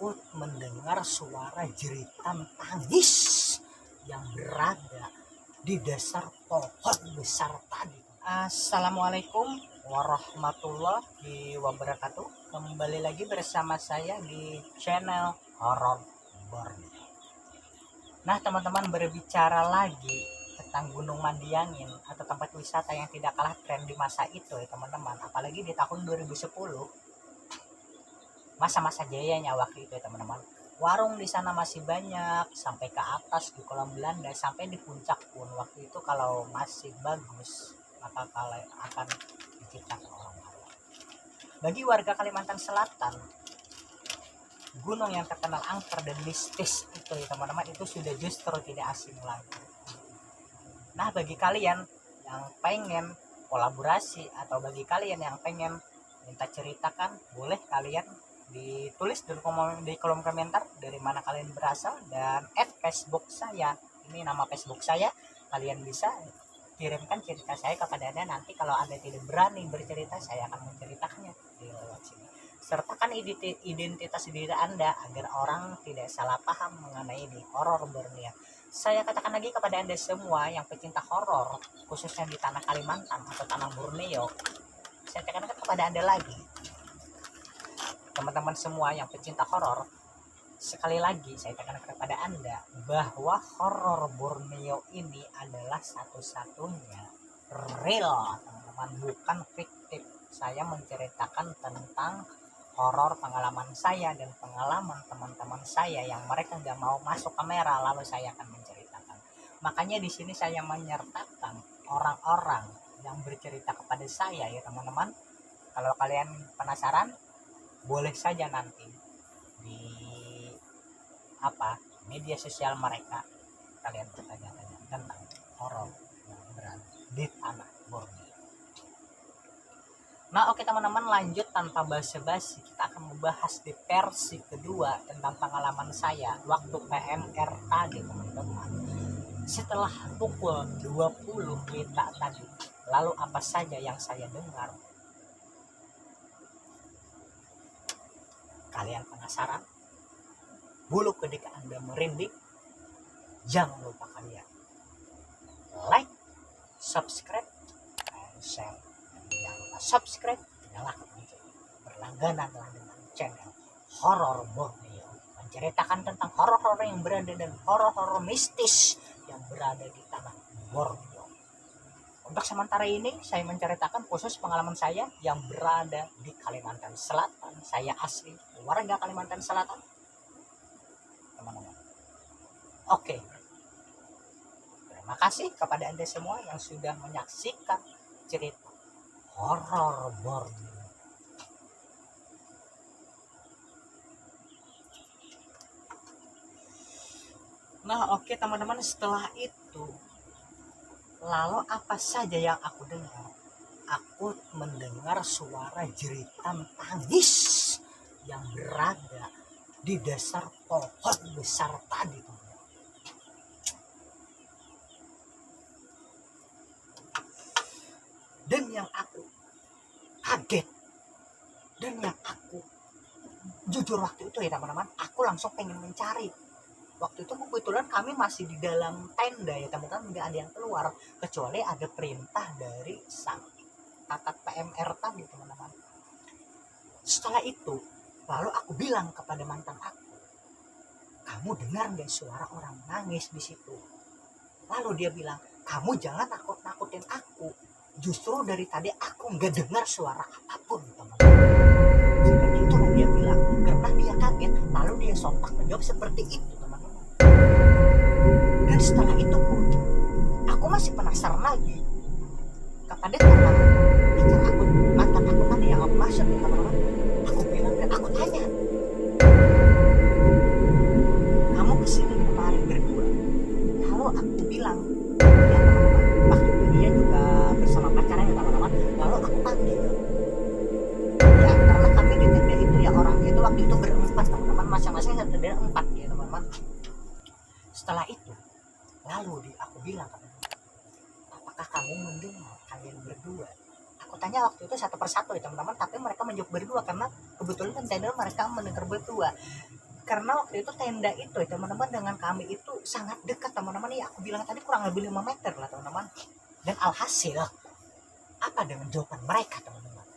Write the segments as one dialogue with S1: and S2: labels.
S1: Aku mendengar suara jeritan tangis yang berada di dasar pohon besar tadi. Assalamualaikum warahmatullahi wabarakatuh. Kembali lagi bersama saya di channel Horor Borneo. Nah teman-teman, berbicara lagi tentang Gunung Mandiangin atau tempat wisata yang tidak kalah tren di masa itu ya teman-teman. Apalagi di tahun 2010, masa-masa jayanya waktu itu ya teman-teman. Warung di sana masih banyak sampai ke atas di kolam Belanda, sampai di puncak pun waktu itu kalau masih bagus maka kalau akan diciptakan orang-orang. Bagi warga Kalimantan Selatan, gunung yang terkenal angker dan mistis itu ya teman-teman, itu sudah justru tidak asing lagi. Nah bagi kalian yang pengen kolaborasi atau bagi kalian yang pengen minta ceritakan, boleh kalian ditulis di kolom komentar dari mana kalian berasal dan add Facebook saya. Ini nama Facebook saya. Kalian bisa kirimkan cerita saya kepada Anda. Nanti kalau Anda tidak berani bercerita, saya akan menceritakannya di lewat sini. Sertakan identitas diri Anda agar orang tidak salah paham mengenai di horor Borneo. Saya katakan lagi kepada Anda semua yang pecinta horor, khususnya di tanah Kalimantan atau tanah Borneo. Saya katakan kepada Anda lagi, teman-teman semua yang pecinta horor, sekali lagi saya tekankan kepada Anda bahwa horor Borneo ini adalah satu-satunya real, teman-teman, bukan fiktif. Saya menceritakan tentang horor pengalaman saya dan pengalaman teman-teman saya yang mereka nggak mau masuk kamera, lalu saya akan menceritakan. Makanya di sini saya menyertakan orang-orang yang bercerita kepada saya ya teman-teman. Kalau kalian penasaran, boleh saja nanti di media sosial mereka kalian bertanya-tanya tentang horor yang berada di tanah Borneo. Nah oke teman-teman, lanjut tanpa basa-basi, kita akan membahas di versi kedua tentang pengalaman saya waktu PMR tadi teman-teman. Setelah pukul 20 WITA tadi, lalu apa saja yang saya dengar? Kalian penasaran? Bulu kuduk Anda merinding? Jangan lupa kalian like, subscribe, and share. Dan jangan lupa subscribe, nyalakan lonceng, berlanggananlah dengan channel Horor Borneo, menceritakan tentang horor-horor yang berada dan horor-horor mistis yang berada di tanah Borneo. Untuk sementara ini saya menceritakan khusus pengalaman saya yang berada di Kalimantan Selatan. Saya asli warga Kalimantan Selatan, teman-teman. Oke, terima kasih kepada Anda semua yang sudah menyaksikan cerita horor Borneo. Nah oke teman-teman, setelah itu lalu apa saja yang aku dengar? Aku mendengar suara jeritan tangis yang berada di dasar pohon besar tadi. Dan yang aku kaget, dan yang aku jujur waktu itu ya teman-teman, aku langsung pengen mencari. Waktu itu kebetulan kami masih di dalam tenda ya teman-teman, nggak ada yang keluar kecuali ada perintah dari sang kakak PMR tadi teman-teman. Setelah itu lalu aku bilang kepada mantan aku, kamu dengar nggak suara orang nangis di situ? Lalu dia bilang, kamu jangan nakut-nakutin aku, justru dari tadi aku nggak dengar suara apapun teman-teman. Seperti itu dia bilang, karena dia kaget. Lalu dia sontak menjawab seperti itu teman-teman. Dan setelah itu pun aku masih penasaran lagi kepada mantan aku tadi yang aku maksud ya teman-teman. Aku bilang dan aku tanya, kamu kesini kemarin berdua? Lalu aku bilang, ya teman-teman, waktu itu dia juga bersama pacarnya teman-teman. Lalu aku panggil, ya karena kami di tenda itu ya orang itu waktu itu berempat teman-teman, masing-masing satu tenda 4 ya teman-teman. Setelah itu lalu aku bilang, apakah kamu mendengar kalian berdua? Aku tanya waktu itu satu persatu ya teman-teman, tapi mereka menjawab berdua karena kebetulan tenda mereka mendengar berdua. karena waktu itu tenda itu ya teman-teman dengan kami itu sangat dekat teman-teman. Ya aku bilang tadi kurang lebih 5 meter lah teman-teman. Dan alhasil apa dengan jawaban mereka teman-teman?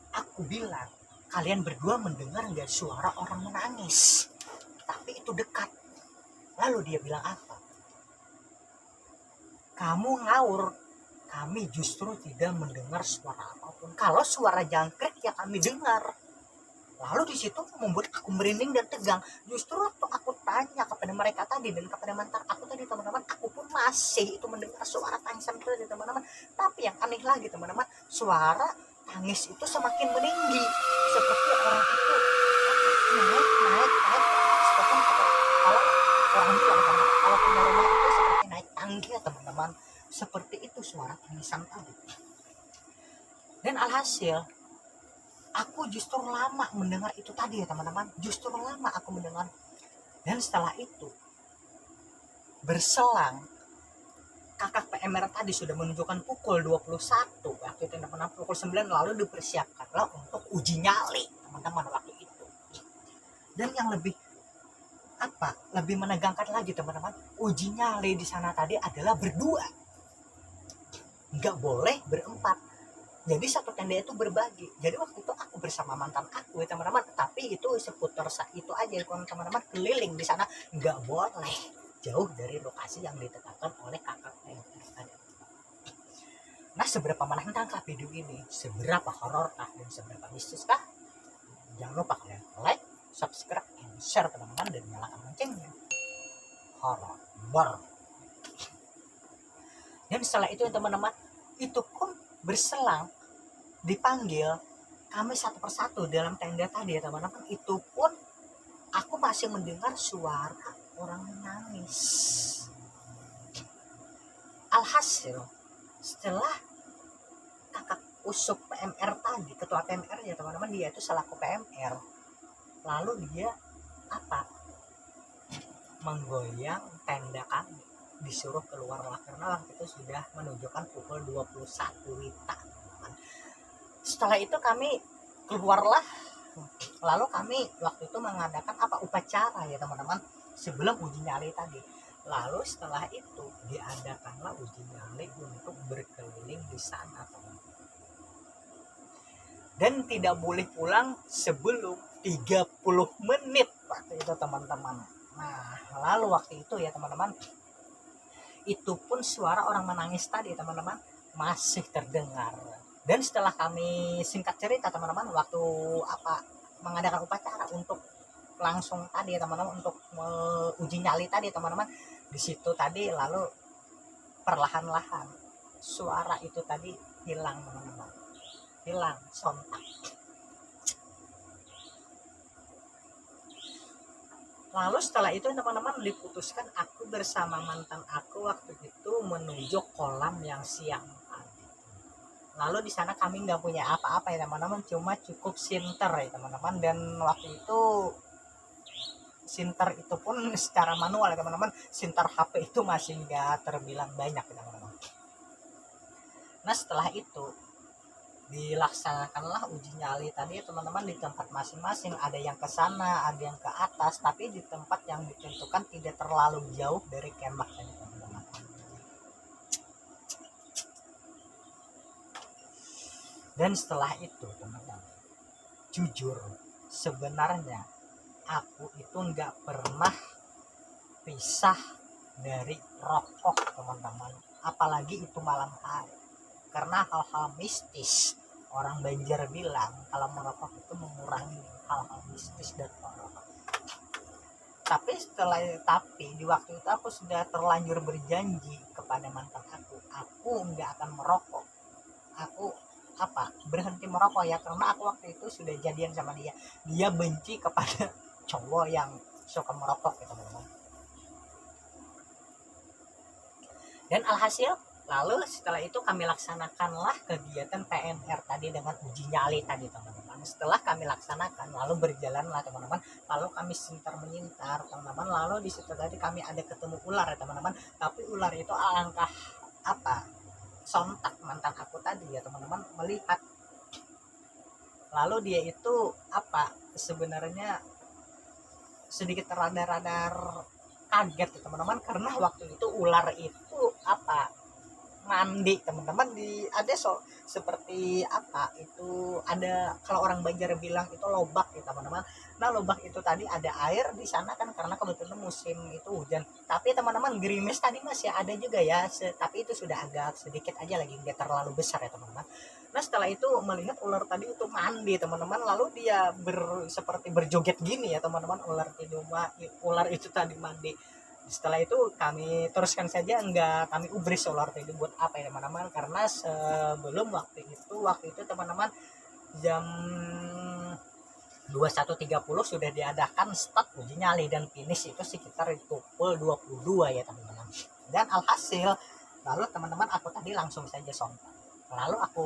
S1: Aku bilang, kalian berdua mendengar nggak suara orang menangis? Tapi itu dekat. Lalu dia bilang apa? Kamu ngawur, kami justru tidak mendengar suara apapun. Kalau suara jangkrik ya kami dengar. Lalu di situ membuat aku merinding dan tegang. Justru waktu aku tanya kepada mereka tadi dan kepada mantan aku tadi teman-teman, aku pun masih itu mendengar suara tangisan tadi teman-teman. Tapi yang aneh lagi teman-teman, suara tangis itu semakin meninggi, seperti orang itu naik. Seperti kalau orang bilang teman-teman, kalau punya rumah itu seperti naik tangga teman-teman. Seperti itu suara tangisan tadi. Dan alhasil aku justru lama mendengar itu tadi ya teman-teman. Justru lama aku mendengar. Dan setelah itu berselang, kakak PMR tadi sudah menunjukkan pukul 21. Waktu itu teman-teman pukul 9 lalu dipersiapkanlah untuk uji nyali teman-teman waktu itu. Dan yang lebih menegangkan lagi teman-teman, uji nyali di sana tadi adalah berdua. Nggak boleh berempat. Jadi satu tenda itu berbagi. Jadi waktu itu aku bersama mantan aku ya teman-teman. Tapi itu seputar itu aja teman-teman, keliling di sana, nggak boleh jauh dari lokasi yang ditetapkan oleh kakak PMR tadi. Nah, seberapa menantangkah video ini? Seberapa hororkah dan seberapa mistiskah? Jangan lupa kalian like, subscribe, and share teman-teman, dan nyalakan loncengnya. Horor. Dan setelah itu teman-teman, itu pun berselang dipanggil kami satu persatu dalam tenda tadi ya teman-teman. Itu pun aku masih mendengar suara orang menangis. Alhasil setelah kakak usuk PMR tadi, ketua PMR ya teman-teman, dia itu selaku PMR, lalu dia menggoyang tenda kami, disuruh keluar lah karena waktu itu sudah menunjukkan pukul 21 WITA. Setelah itu kami keluarlah, lalu kami waktu itu mengadakan upacara ya teman-teman sebelum uji nyali tadi. Lalu setelah itu diadakanlah uji nyali untuk berkeliling di sana teman-teman. Dan tidak boleh pulang sebelum 30 menit waktu itu teman-teman. Nah, lalu waktu itu ya teman-teman, itu pun suara orang menangis tadi teman-teman masih terdengar. Dan setelah kami singkat cerita teman-teman, waktu mengadakan upacara untuk langsung tadi teman-teman untuk uji nyali tadi teman-teman, di situ tadi lalu perlahan-lahan suara itu tadi hilang teman-teman, hilang sontak. Lalu setelah itu teman-teman diputuskan aku bersama mantan aku waktu itu menuju kolam yang siang tadi. Lalu di sana kami nggak punya apa-apa ya teman-teman, cuma cukup sinter ya teman-teman. Dan waktu itu sinter itu pun secara manual ya teman-teman, sinter HP itu masih nggak terbilang banyak ya teman-teman. Nah setelah itu dilaksanakanlah uji nyali tadi teman-teman di tempat masing-masing. Ada yang ke sana, ada yang ke atas, tapi di tempat yang ditentukan tidak terlalu jauh dari kemah tadi teman-teman. Dan setelah itu teman-teman, jujur sebenarnya aku itu nggak pernah pisah dari rokok teman-teman, apalagi itu malam hari. Karena hal-hal mistis, orang Banjar bilang kalau merokok itu mengurangi hal-hal mistis dan horor. Tapi di waktu itu aku sudah terlanjur berjanji kepada mantan aku nggak akan merokok. Aku berhenti merokok ya, karena aku waktu itu sudah jadian sama dia. Dia benci kepada cowok yang suka merokok gitu teman-teman. Dan alhasil lalu setelah itu kami laksanakanlah kegiatan PMR tadi dengan uji nyali tadi teman-teman. Setelah kami laksanakan lalu berjalanlah teman-teman, lalu kami sintar menyintar teman-teman. Lalu di situ tadi kami ada ketemu ular ya teman-teman, tapi ular itu alangkah sontak mantan aku tadi ya teman-teman melihat Lalu dia itu apa sebenarnya sedikit radar-radar kaget ya teman-teman, karena waktu itu ular itu apa mandi teman-teman di ada seperti apa itu, ada kalau orang Banjar bilang itu lobak ya teman-teman. Nah lobak itu tadi ada air di sana kan, karena kebetulan musim itu hujan, tapi teman-teman gerimis tadi masih ada juga ya, tapi itu sudah agak sedikit aja lagi, nggak terlalu besar ya teman-teman. Nah setelah itu melihat ular tadi itu mandi teman-teman, lalu dia seperti berjoget gini ya teman-teman, ular itu tadi mandi. Setelah itu kami teruskan saja, enggak kami ubris ular tadi buat apa ya teman-teman, karena sebelum waktu itu teman-teman jam 21.30 sudah diadakan start uji nyali dan finish itu sekitar pukul 22 ya teman-teman. Dan alhasil lalu teman-teman aku tadi langsung saja sontak, lalu aku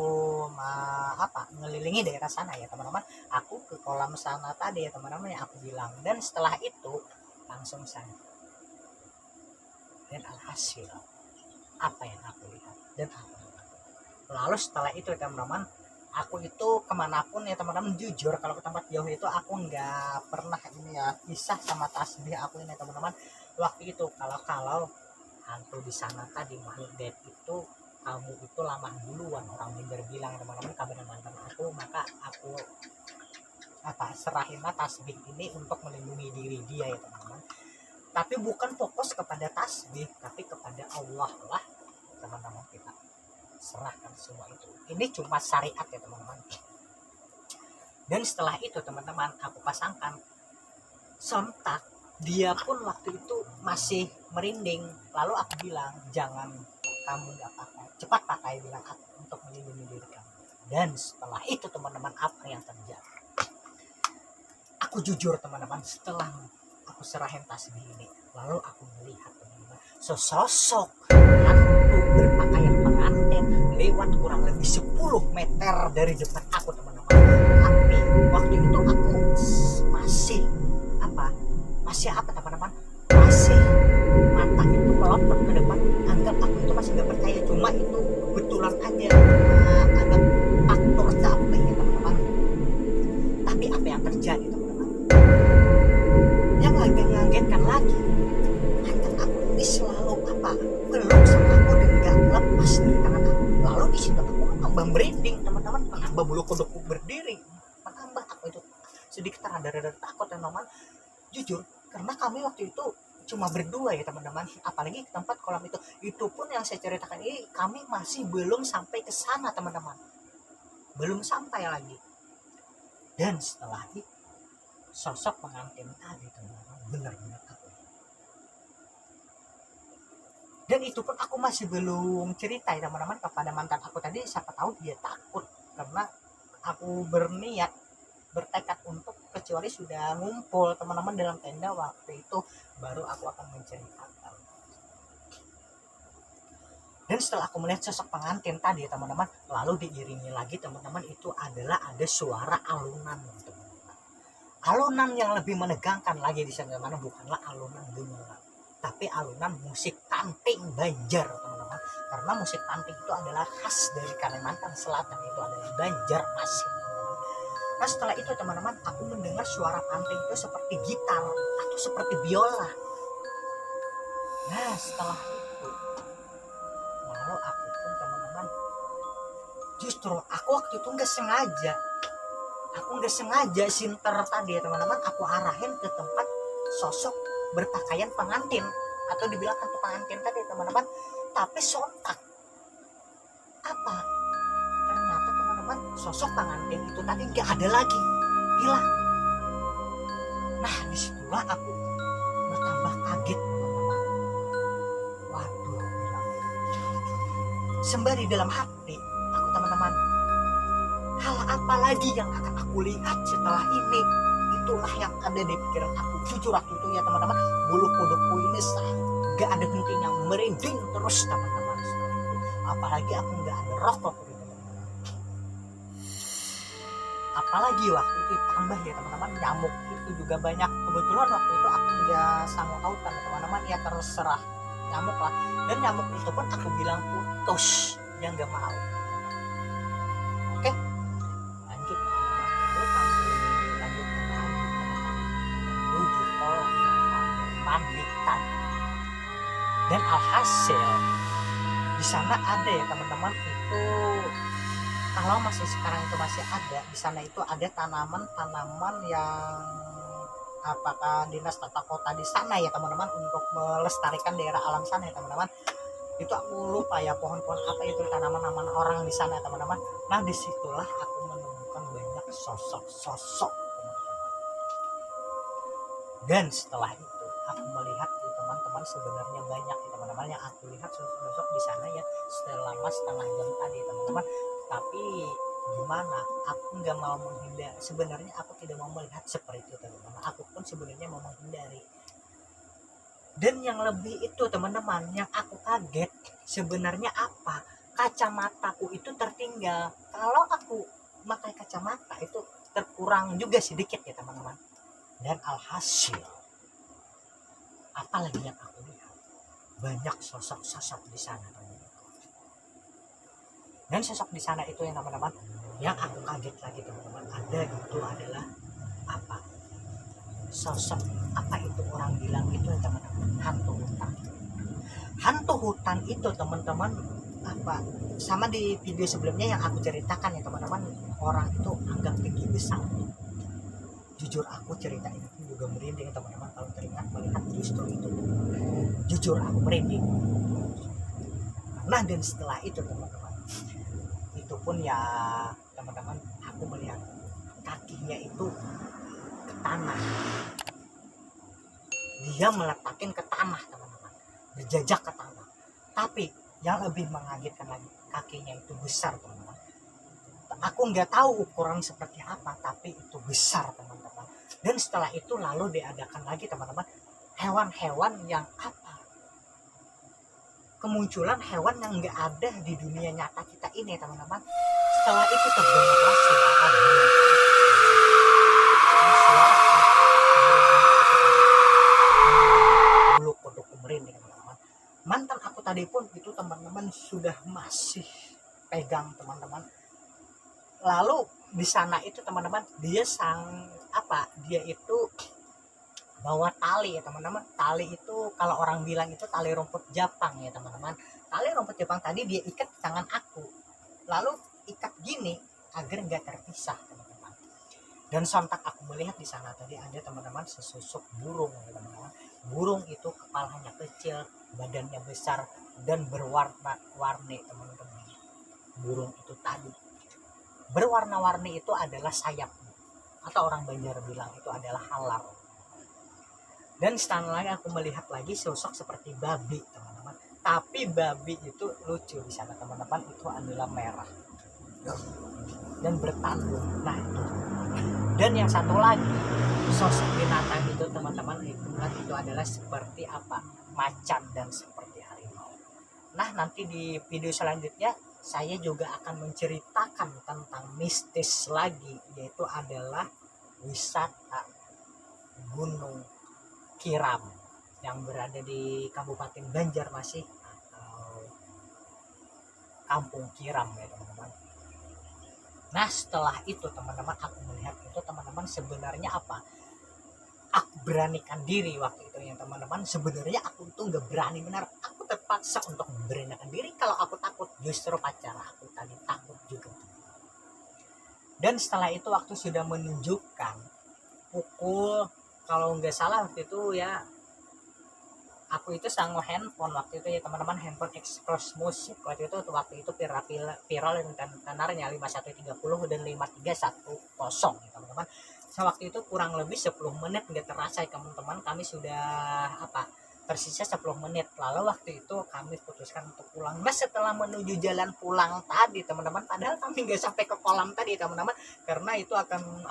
S1: ngelilingi daerah sana ya teman-teman, aku ke kolam sana tadi ya teman-teman yang aku bilang, dan setelah itu langsung saja. Dan alhasil apa yang aku lihat dan apa yang aku, lalu setelah itu teman-teman aku itu kemanapun ya teman-teman, jujur kalau ke tempat jauh itu aku nggak pernah ini ya pisah sama tasbih aku ini teman-teman. Waktu itu kalau hantu di sana tadi makhluk dead itu, kamu itu lama duluan, orang Banjar bilang teman-teman kabar mantan aku, maka aku serahin tasbih ini untuk melindungi diri dia ya teman-teman. Tapi bukan fokus kepada tasbih, tapi kepada Allah lah teman-teman, kita serahkan semua itu. Ini cuma syariat ya teman-teman. Dan setelah itu teman-teman aku pasangkan sontak, dia pun waktu itu masih merinding. Lalu aku bilang, jangan, kamu nggak pakai, cepat pakai, bilang aku, untuk melindungi diri kamu. Dan setelah itu teman-teman apa yang terjadi, aku jujur teman-teman, setelah aku serahin tasbih ini, lalu aku melihat teman-teman sesosok hantu berpakaian pengantin lewat kurang lebih 10 meter dari depan aku teman-teman. Tapi waktu itu aku masih teman-teman, masih mata itu melotot ke depan, anggap aku itu masih gak percaya, cuma itu kebetulan aja agak faktor capek ya teman-teman. Tapi apa yang terjadi teman-teman, yang agak mengagetkan lagi, mantan aku ini selalu peluk sama aku dan gak lepas dari tangan aku. Lalu di situ aku menambah merinding teman-teman, menambah bulu kuduku berdiri, menambah aku itu sedikit rada-rada takut teman-teman, jujur, karena kami waktu itu cuma berdua ya teman-teman, apalagi tempat kolam itu pun yang saya ceritakan ini kami masih belum sampai ke sana teman-teman, belum sampai lagi. Dan setelah itu sosok pengantin tadi teman-teman benar-benar aku, dan itu pun aku masih belum cerita ya teman-teman kepada mantan aku tadi, siapa tahu dia takut, karena aku bertekad untuk, kecuali sudah ngumpul teman-teman dalam tenda waktu itu, baru aku akan menceritakan. Dan setelah aku melihat sosok pengantin tadi teman-teman, lalu diiringi lagi teman-teman, itu adalah ada suara alunan teman-teman. Alunan yang lebih menegangkan lagi di sana mana bukanlah alunan gemelan, tapi alunan musik tanting Banjar teman-teman. Karena musik tanting itu adalah khas dari Kalimantan Selatan, itu adalah Banjarmasin teman-teman. Nah setelah itu teman-teman aku mendengar suara tanting itu seperti gitar atau seperti biola. Nah setelah itu lalu aku pun teman-teman, justru aku waktu itu nggak sengaja sinter tadi ya teman-teman, aku arahin ke tempat sosok berpakaian pengantin atau dibilang hantu pengantin tadi teman-teman. Tapi sontak ternyata teman-teman sosok pengantin itu tadi gak ada lagi, hilang. Nah disitulah aku bertambah kaget teman-teman. Waduh, bilang sembari dalam hati aku teman-teman, hal apa lagi yang akan aku lihat setelah ini? Itulah yang ada di pikiran aku. Jujur waktu itu ya teman-teman, bulu kuduku ini gak ada hentinya, merinding terus teman-teman. Apalagi aku gak ada rokok gitu teman-teman. Apalagi waktu itu tambah ya teman-teman, nyamuk itu juga banyak. Kebetulan waktu itu aku gak sanggup autan teman-teman, ya terserah nyamuk lah. Dan nyamuk itu pun aku bilang putus, dia gak mau. Oke, lanjut. kepanikan. Dan alhasil di sana ada ya teman-teman, itu kalau masih sekarang itu masih ada di sana, itu ada tanaman-tanaman yang apakah dinas tata kota di sana ya teman-teman, untuk melestarikan daerah alam sana ya teman-teman. Itu aku lupa ya pohon-pohon apa itu, tanaman-tanaman orang di sana teman-teman. Nah disitulah aku menemukan banyak sosok-sosok teman-teman. Dan setelah itu aku melihat teman-teman, sebenarnya banyak teman-teman yang aku lihat sosok-sosok di sana ya, selama setengah jam tadi teman-teman. Tapi gimana, aku nggak mau menghindar, sebenarnya aku tidak mau melihat seperti itu teman-teman. Aku pun sebenarnya mau menghindari. Dan yang lebih itu teman-teman, yang aku kaget sebenarnya apa, kacamataku itu tertinggal. Kalau aku pakai kacamata itu terkurang juga sedikit ya teman-teman. Dan alhasil apalagi yang aku lihat, banyak sosok-sosok di sana teman-teman. Dan sosok di sana itu yang teman-teman, yang aku kaget lagi teman-teman, ada itu adalah apa, sosok apa itu, orang bilang itu ya teman-teman, hantu hutan. Hantu hutan itu teman-teman apa, sama di video sebelumnya yang aku ceritakan ya teman-teman, orang itu anggap tinggi besar. Jujur aku cerita ini juga merinding teman-teman, kalau teringat melihat justru itu, jujur aku merinding. Nah dan setelah itu teman-teman, itu pun ya teman-teman, aku melihat kakinya itu ke tanah, dia meletakkan ke tanah teman-teman, berjajak ke tanah. Tapi yang lebih mengagetkan lagi, kakinya itu besar teman-teman. Aku nggak tahu ukuran seperti apa, tapi itu besar teman-teman. Dan setelah itu lalu diadakan lagi teman-teman, hewan-hewan yang apa, kemunculan hewan yang nggak ada di dunia nyata kita ini teman-teman. Setelah itu terdengarlah suara bulu kodok merinding teman-teman. Mantan aku tadi pun itu teman-teman sudah masih pegang teman-teman. Lalu di sana itu teman-teman, dia dia itu bawa tali ya teman-teman. Tali itu kalau orang bilang itu tali rumput Jepang ya teman-teman. Tali rumput Jepang tadi dia ikat di tangan aku, lalu ikat gini agar nggak terpisah teman-teman. Dan sontak aku melihat di sana tadi ada teman-teman sesosok burung ya teman-teman. Burung itu kepalanya kecil, badannya besar dan berwarna-warni teman-teman. Burung itu tadi berwarna-warni itu adalah sayapnya, atau orang Banjar bilang itu adalah halar. Dan setelah lagi aku melihat lagi sosok seperti babi teman-teman, tapi babi itu lucu di sana teman-teman, itu adalah merah dan bertanduk. Nah itu. Dan yang satu lagi sosok binatang itu teman-teman, itu adalah seperti apa, macan dan seperti harimau. Nah nanti di video selanjutnya saya juga akan menceritakan tentang mistis lagi, yaitu adalah wisata Gunung Kiram yang berada di Kabupaten Banjarmasin atau Kampung Kiram ya teman-teman. Nah setelah itu teman-teman, aku melihat itu teman-teman, sebenarnya apa, aku beranikan diri waktu itu ya teman-teman. Sebenarnya aku tuh nggak berani benar, aku terpaksa untuk memberanikan diri. Kalau aku takut, justru pacar aku tadi takut juga. Dan setelah itu waktu sudah menunjukkan pukul, kalau nggak salah waktu itu ya, aku itu sanggup handphone waktu itu ya teman-teman, handphone Express Musik waktu itu viral dan tenarnya 5130 dan 5310 ya teman-teman. Waktu itu kurang lebih 10 menit nggak terasa ya teman-teman, kami sudah tersisa 10 menit. Lalu waktu itu kami putuskan untuk pulang. Nah setelah menuju jalan pulang tadi teman-teman, padahal kami nggak sampai ke kolam tadi teman-teman, karena itu akan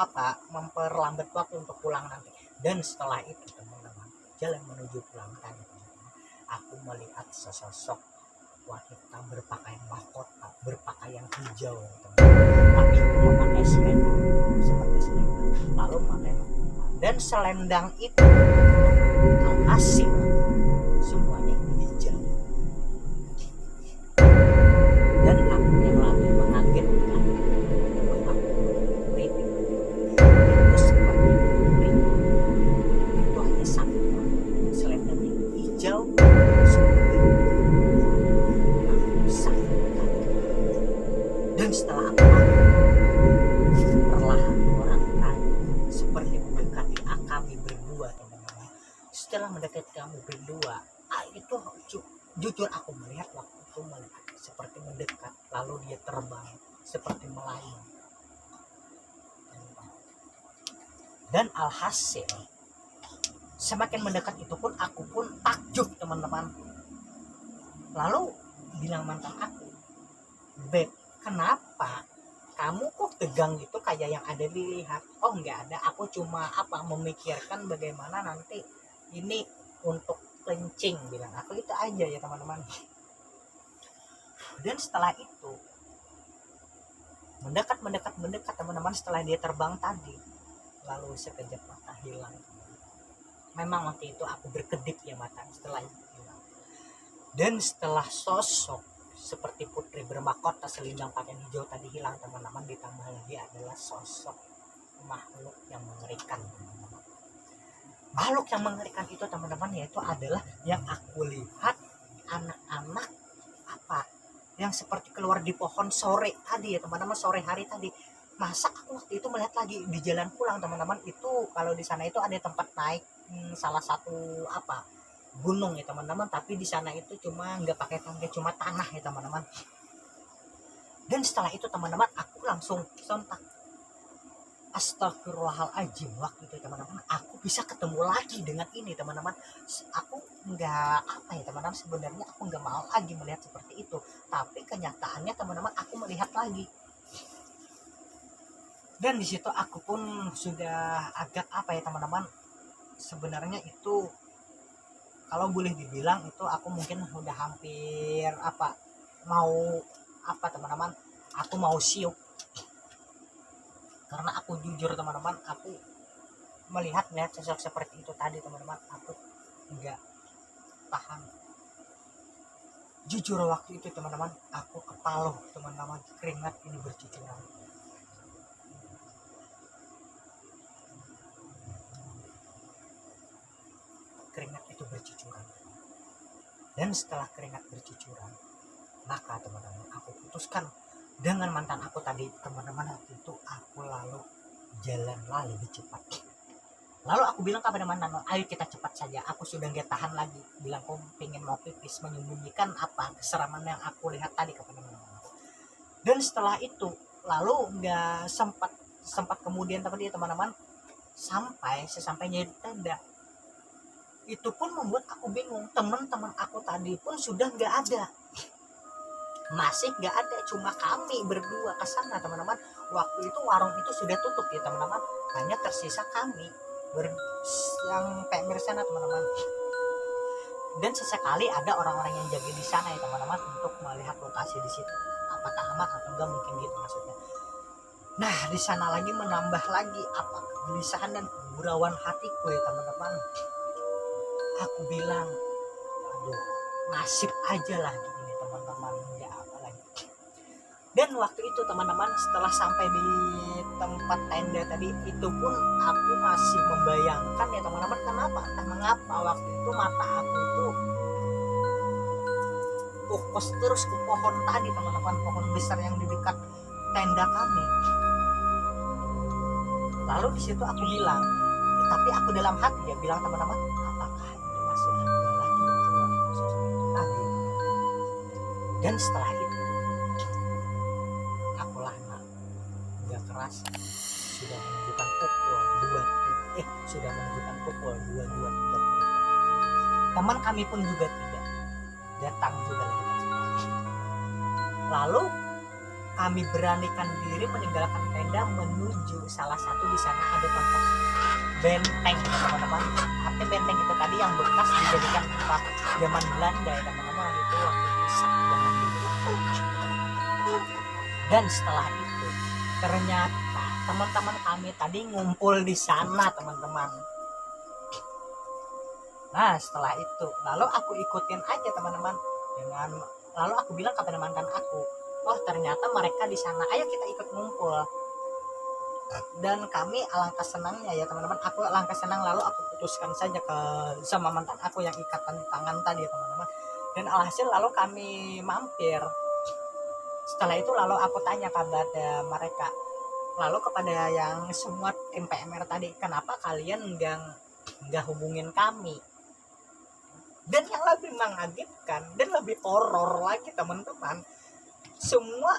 S1: memperlambat waktu untuk pulang nanti. Dan setelah itu teman-teman, jalan menuju pulang tadi teman-teman, aku melihat sesosok wanita berpakaian mahkota, berpakaian hijau teman-teman, tapi memakai selendang seperti selendang, lalu memakai dan selendang itu alhasil semuanya hijau. Dan aku yang lebih mengagetkan, aku merinding, itu seperti ring, itu hanya satu selendang setelah mendekat kamu berdua, itu jujur aku melihat waktu itu melihat seperti mendekat, lalu dia terbang seperti melayang. Dan alhasil semakin mendekat itu pun aku pun takjub teman-teman. Lalu bilang mantan aku, "Beb, kenapa kamu kok tegang gitu kayak yang ada dilihat?" "Oh enggak ada, aku cuma memikirkan bagaimana nanti ini untuk kencing," bilang aku. Itu aja ya teman-teman. Dan setelah itu mendekat teman-teman, setelah dia terbang tadi, lalu sekejap mata hilang. Memang waktu itu aku berkedip ya mata setelah itu hilang. Dan setelah sosok seperti putri bermahkota selindang pakaian hijau tadi hilang teman-teman, ditambah lagi adalah sosok makhluk yang mengerikan teman-teman. Makhluk yang mengerikan itu teman-teman, yaitu adalah yang aku lihat anak-anak yang seperti keluar di pohon sore tadi ya teman-teman, sore hari tadi. Masa aku waktu itu melihat lagi di jalan pulang teman-teman, itu kalau di sana itu ada tempat naik salah satu gunung ya teman-teman, tapi di sana itu cuma nggak pakai tangga, cuma tanah ya teman-teman. Dan setelah itu teman-teman, aku langsung sontak, astagfirullahaladzim, waktu itu teman-teman aku bisa ketemu lagi dengan ini teman-teman. Aku nggak teman-teman, sebenarnya aku nggak mau lagi melihat seperti itu, tapi kenyataannya teman-teman aku melihat lagi. Dan di situ aku pun sudah agak teman-teman, sebenarnya itu kalau boleh dibilang itu aku mungkin udah hampir mau teman-teman, aku mau siup. Karena aku jujur teman-teman, aku melihat sosok seperti itu tadi teman-teman, aku enggak tahan. Jujur waktu itu teman-teman, aku kepaluh teman-teman, keringat ini bercucuran. Keringat itu bercucuran. Dan setelah keringat bercucuran, maka teman-teman aku putuskan dengan mantan aku tadi teman-teman. Waktu itu aku lalu jalanlah lebih cepat. Lalu aku bilang kepada mantan, "Ayo kita cepat saja, aku sudah gak tahan lagi." Bilang, "Kau pengen mau pipis," menyembunyikan keseraman yang aku lihat tadi kepada mantan aku. Dan setelah itu lalu nggak sempat kemudian teman-teman, sampai sesampainya di tenda, itu pun membuat aku bingung. Teman-teman aku tadi pun sudah nggak ada, masih nggak ada, cuma kami berdua ke sana teman-teman. Waktu itu warung itu sudah tutup ya teman-teman, hanya tersisa kami yang PMR sana teman-teman. Dan sesekali ada orang-orang yang jaga di sana ya teman-teman, untuk melihat lokasi di situ apakah aman atau enggak, mungkin gitu maksudnya. Nah di sana lagi menambah lagi kegelisahan dan kegurauan hatiku ya teman-teman. Aku bilang, aduh nasib aja lah gini teman-teman, nggak apa lagi. Dan waktu itu teman-teman, setelah sampai di tempat tenda tadi, itu pun aku masih membayangkan ya teman-teman, entah mengapa waktu itu mata aku itu fokus terus ke pohon tadi teman-teman, pohon besar yang di dekat tenda kami. Lalu di situ aku bilang, tapi aku dalam hati ya bilang teman-teman, apakah itu masih ada lagi sosok itu tadi? Dan setelah itu aku lama nggak kerasa sudah menunjukkan pukul 22.30. Teman kami pun juga tidak datang juga lagi. Lalu kami beranikan diri meninggalkan tenda menuju salah satu di sana ada tempat benteng teman-teman. Artinya benteng itu tadi yang bekas dijadikan tempat zaman Belanda ya teman-teman, itu waktu Isak zaman dulu. Dan setelah itu ternyata teman-teman kami tadi ngumpul di sana teman-teman. Nah setelah itu lalu aku ikutin aja teman-teman, lalu aku bilang kepada mantan aku, oh ternyata mereka di sana, ayo kita ikut ngumpul. Dan kami alangkah senangnya ya teman-teman, aku alangkah senang. Lalu aku putuskan saja sama mantan aku yang ikatan di tangan tadi ya teman-teman. Dan alhasil lalu kami mampir. Setelah itu lalu aku tanya kepada mereka, lalu kepada yang semua tim PMR tadi, kenapa kalian nggak hubungin kami? Dan yang lebih mengagetkan dan lebih horor lagi teman-teman, semua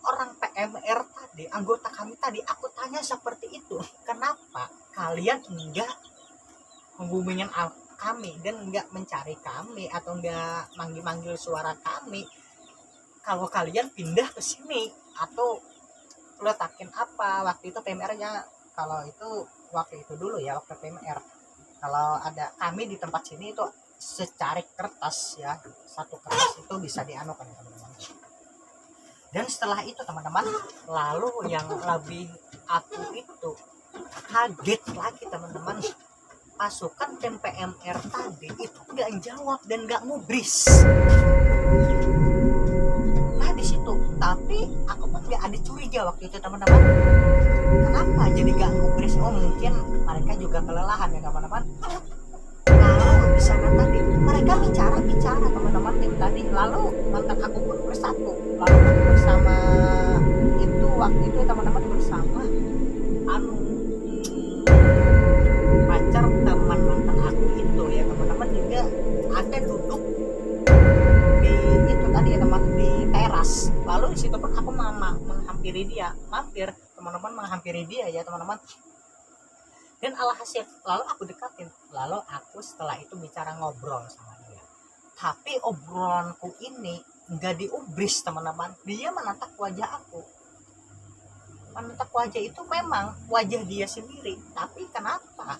S1: orang PMR tadi, anggota kami tadi, aku tanya seperti itu, kenapa kalian enggak menghubungin kami dan enggak mencari kami atau enggak manggil-manggil suara kami kalau kalian pindah ke sini atau letakin apa waktu itu PMR-nya. Kalau itu waktu itu dulu ya, waktu PMR, kalau ada kami di tempat sini itu secarik kertas ya, satu kertas itu bisa dianukan ya teman-teman. Dan setelah itu teman-teman, lalu yang lebih aku itu kaget lagi teman-teman, pasukan tim PMR tadi itu nggak jawab dan nggak ngubris. Nah di situ, tapi aku pun nggak ada curiga waktu itu teman-teman, kenapa jadi nggak ngubris. Oh mungkin mereka juga kelelahan ya teman-teman. Lalu di sana tadi mereka bicara teman-teman tim tadi, lalu mantan aku pun bersatu, lalu aku bersama itu waktu itu teman-teman bersama pacar teman mantan aku itu ya teman-teman, juga ada duduk di itu tadi ya teman, di teras. Lalu di situ pun aku menghampiri dia, menghampiri dia ya teman-teman. Dan alhasil lalu aku dekatin, lalu aku setelah itu bicara ngobrol sama dia, tapi obrolanku ini nggak diubris teman-teman. Dia menatap wajah aku, menatap wajah itu memang wajah dia sendiri, tapi kenapa.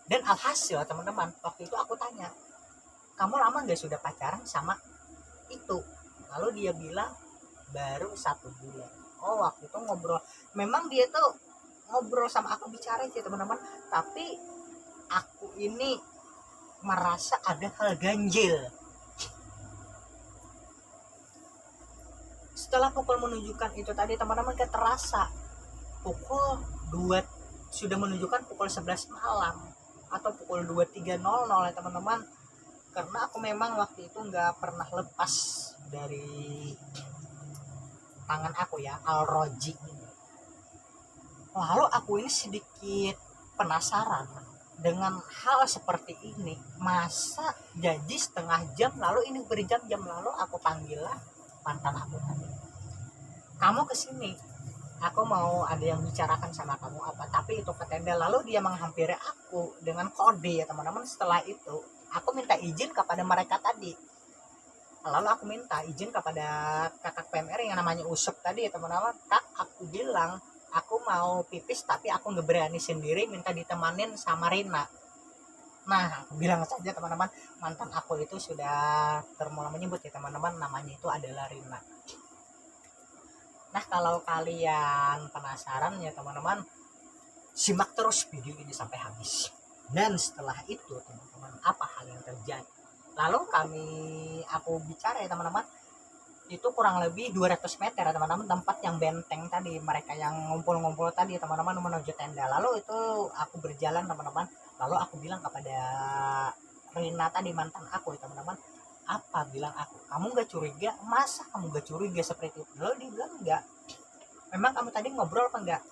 S1: Dan alhasil teman-teman, waktu itu aku tanya, kamu lama nggak sudah pacaran sama itu? Lalu dia bilang baru 1 bulan. Oh waktu itu ngobrol, memang dia tuh ngobrol sama aku, bicara sih teman-teman, tapi aku ini merasa ada hal ganjil. Setelah pukul menunjukkan itu tadi teman-teman, gak terasa pukul 2 sudah menunjukkan pukul 11 malam atau pukul 23.00 ya teman-teman, karena aku memang waktu itu nggak pernah lepas dari tangan aku ya, Al-Roji ini. Lalu aku ini sedikit penasaran dengan hal seperti ini, masa janji setengah jam lalu ini berjam-jam. Lalu aku panggil lah mantan aku tadi, kamu kesini, aku mau ada yang bicarakan sama kamu apa, tapi itu ke tenda. Lalu dia menghampiri aku dengan kode ya teman-teman. Setelah itu aku minta izin kepada mereka tadi, lalu aku minta izin kepada kakak PMR yang namanya Usep tadi ya teman-teman. Kak, aku bilang aku mau pipis tapi aku nggak berani sendiri, minta ditemanin sama Rina. Nah aku bilang saja teman-teman, mantan aku itu sudah termula menyebut ya teman-teman, namanya itu adalah Rina. Nah kalau kalian penasaran ya teman-teman, simak terus video ini sampai habis. Dan setelah itu teman-teman, apa hal yang terjadi? Lalu aku bicara ya teman-teman, itu kurang lebih 200 meter ya teman-teman, tempat yang benteng tadi, mereka yang ngumpul-ngumpul tadi teman-teman menuju tenda. Lalu itu aku berjalan teman-teman, lalu aku bilang kepada Rina tadi, mantan aku ya teman-teman, apa bilang aku, kamu gak curiga? Masa kamu gak curiga seperti itu? Lalu dia bilang enggak. Memang kamu tadi ngobrol apa enggak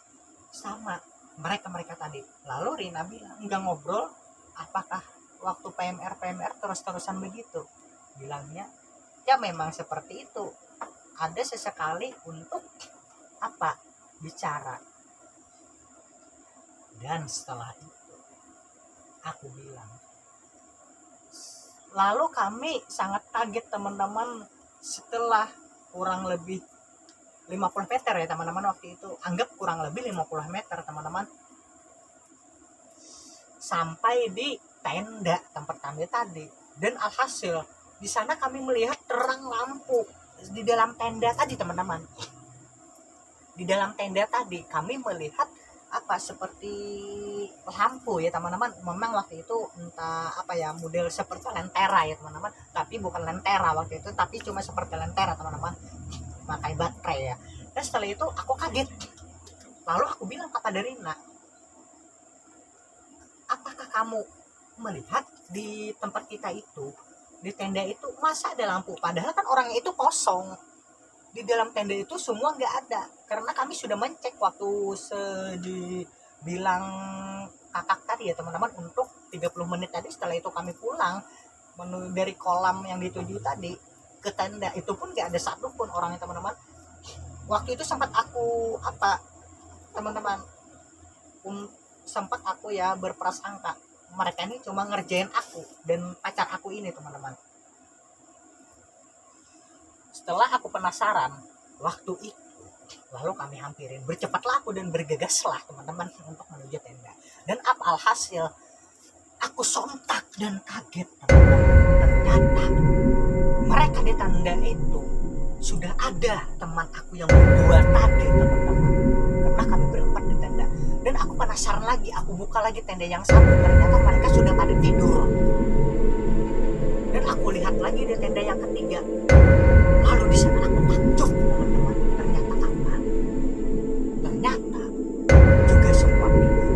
S1: sama mereka tadi? Lalu Rina bilang enggak ngobrol. Apakah waktu PMR terus-terusan begitu? Bilangnya ya memang seperti itu, ada sesekali untuk apa bicara. Dan setelah itu aku bilang, lalu kami sangat kaget teman-teman, setelah kurang lebih 50 meter ya teman-teman, waktu itu anggap kurang lebih 50 meter teman-teman, sampai di tenda tempat kami tadi. Dan alhasil di sana kami melihat terang lampu di dalam tenda tadi teman-teman. Di dalam tenda tadi kami melihat apa seperti lampu ya teman-teman. Memang waktu itu entah apa ya, model seperti lentera ya teman-teman, tapi bukan lentera waktu itu, tapi cuma seperti lentera teman-teman, pakai baterai ya. Dan setelah itu aku kaget, lalu aku bilang kepada Rina, apakah kamu melihat di tempat kita itu, di tenda itu masa ada lampu? Padahal kan orangnya itu kosong, di dalam tenda itu semua nggak ada, karena kami sudah mencek waktu dibilang kakak tadi ya teman-teman, untuk 30 menit tadi. Setelah itu kami pulang menuju dari kolam yang dituju tadi ke tenda, itu pun gak ada satupun orangnya teman-teman. Waktu itu sempat aku teman-teman, sempat aku ya berprasangka mereka ini cuma ngerjain aku dan pacar aku ini teman-teman. Setelah aku penasaran waktu itu, lalu kami hampirin, bercepatlah aku dan bergegaslah teman-teman untuk menuju tenda. Dan apa alhasil, aku sontak dan kaget teman-teman. Ternyata mereka di tenda itu sudah ada teman aku yang berdua tadi teman-teman. Karena kami berempat di tenda. Dan aku penasaran lagi, aku buka lagi tenda yang satu, ternyata mereka sudah pada tidur. Dan aku lihat lagi di tenda yang ketiga. Lalu di sana aku takjub teman-teman. Ternyata apa? Ternyata juga semua tidur.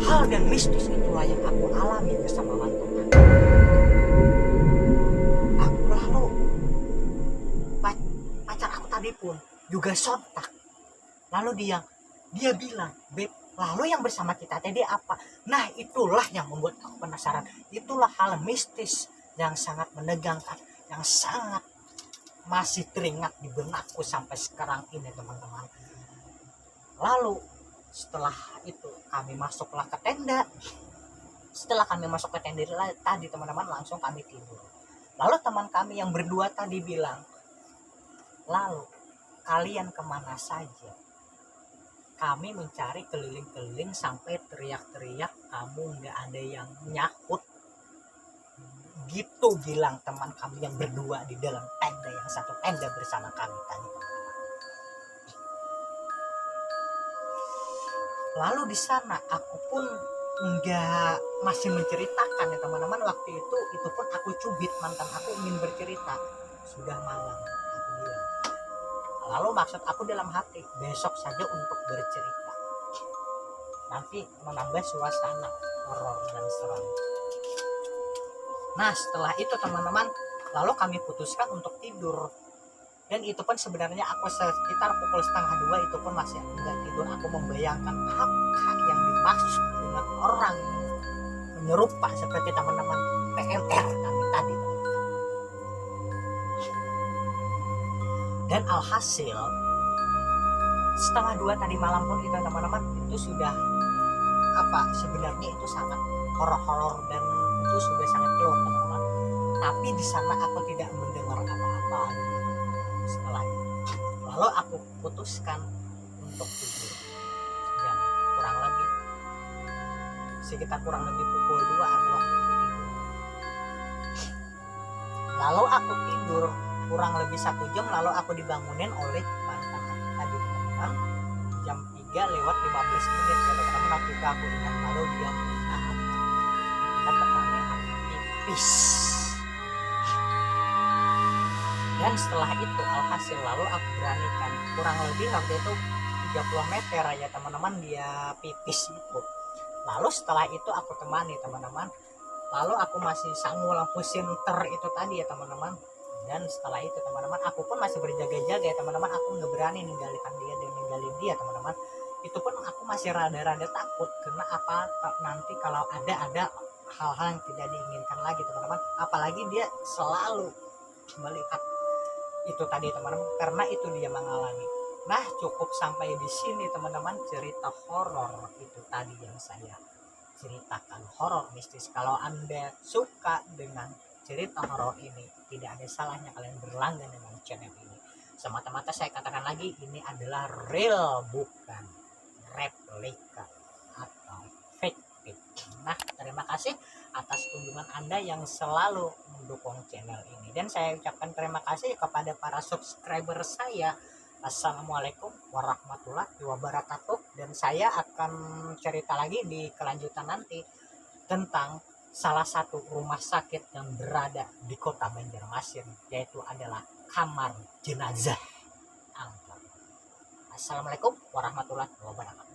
S1: Hal dan mistis itulah yang aku alami bersama mantan aku. Aku lalu pacar aku tadi pun juga sontak. Lalu dia bilang, "Beb, lalu yang bersama kita tadi apa?" Nah, itulah yang membuat aku penasaran. Itulah hal mistis yang sangat menegangkan, yang sangat masih teringat di benakku sampai sekarang ini teman-teman. Lalu setelah itu kami masuklah ke tenda. Setelah kami masuk ke tenda tadi teman-teman, langsung kami tidur. Lalu teman kami yang berdua tadi bilang, "Lalu kalian kemana saja? Kami mencari keliling-keliling sampai teriak-teriak, kamu nggak ada yang nyakut." Gitu bilang teman kami yang berdua di dalam tenda yang satu tenda bersama kami tadi. Lalu di sana aku pun masih menceritakan ya teman-teman. Waktu itu pun aku cubit mantan aku ingin bercerita. Sudah malam, aku bilang. Lalu maksud aku dalam hati, besok saja untuk bercerita. Nanti menambah suasana horor dan seram. Nah, setelah itu teman-teman, lalu kami putuskan untuk tidur. Dan itu pun sebenarnya aku sekitar pukul 1:30 itu pun masih enggak tidur. Aku membayangkan apa yang dimaksud dengan orang menyerupa seperti teman-teman PMR kami tadi. Dan alhasil 1:30 tadi malam pun itu teman-teman, itu sudah sebenarnya itu sangat horor-horor dan itu sudah sangat keluar teman-teman. Tapi di sana aku tidak mendengar apa-apa. Setelah itu, lalu aku putuskan untuk tidur. Dan sekitar kurang lebih pukul 2 aku waktu itu tidur. Lalu aku tidur kurang lebih 1 jam, lalu aku dibangunin oleh mantan tadi teman-teman. Jam 3:15 ya teman-teman, waktu itu aku ingat. Lalu dia menahan dan temannya aku pipis. Dan setelah itu alhasil lalu aku beranikan, kurang lebih waktu itu 30 meter ya teman-teman dia pipis itu. Lalu setelah itu aku temani teman-teman. Lalu aku masih sanggup lampu sinter itu tadi ya teman-teman. Dan setelah itu teman-teman, aku pun masih berjaga-jaga ya teman-teman. Aku nggak berani ninggalin dia teman-teman. Itu pun aku masih rada-rada takut karena nanti kalau ada hal-hal yang tidak diinginkan lagi teman-teman. Apalagi dia selalu melihat itu tadi teman-teman, karena itu dia mengalami. Nah, cukup sampai di sini teman-teman cerita horor itu tadi yang saya ceritakan, horor mistis. Kalau Anda suka dengan cerita horor ini, tidak ada salahnya kalian berlangganan dengan channel ini. Semata-mata saya katakan lagi, ini adalah real, bukan replika atau fake. Nah, terima kasih atas kunjungan Anda yang selalu mendukung channel ini. Dan saya ucapkan terima kasih kepada para subscriber saya. Assalamualaikum warahmatullahi wabarakatuh. Dan saya akan cerita lagi di kelanjutan nanti tentang salah satu rumah sakit yang berada di kota Banjarmasin, yaitu adalah kamar jenazah. Assalamualaikum warahmatullahi wabarakatuh.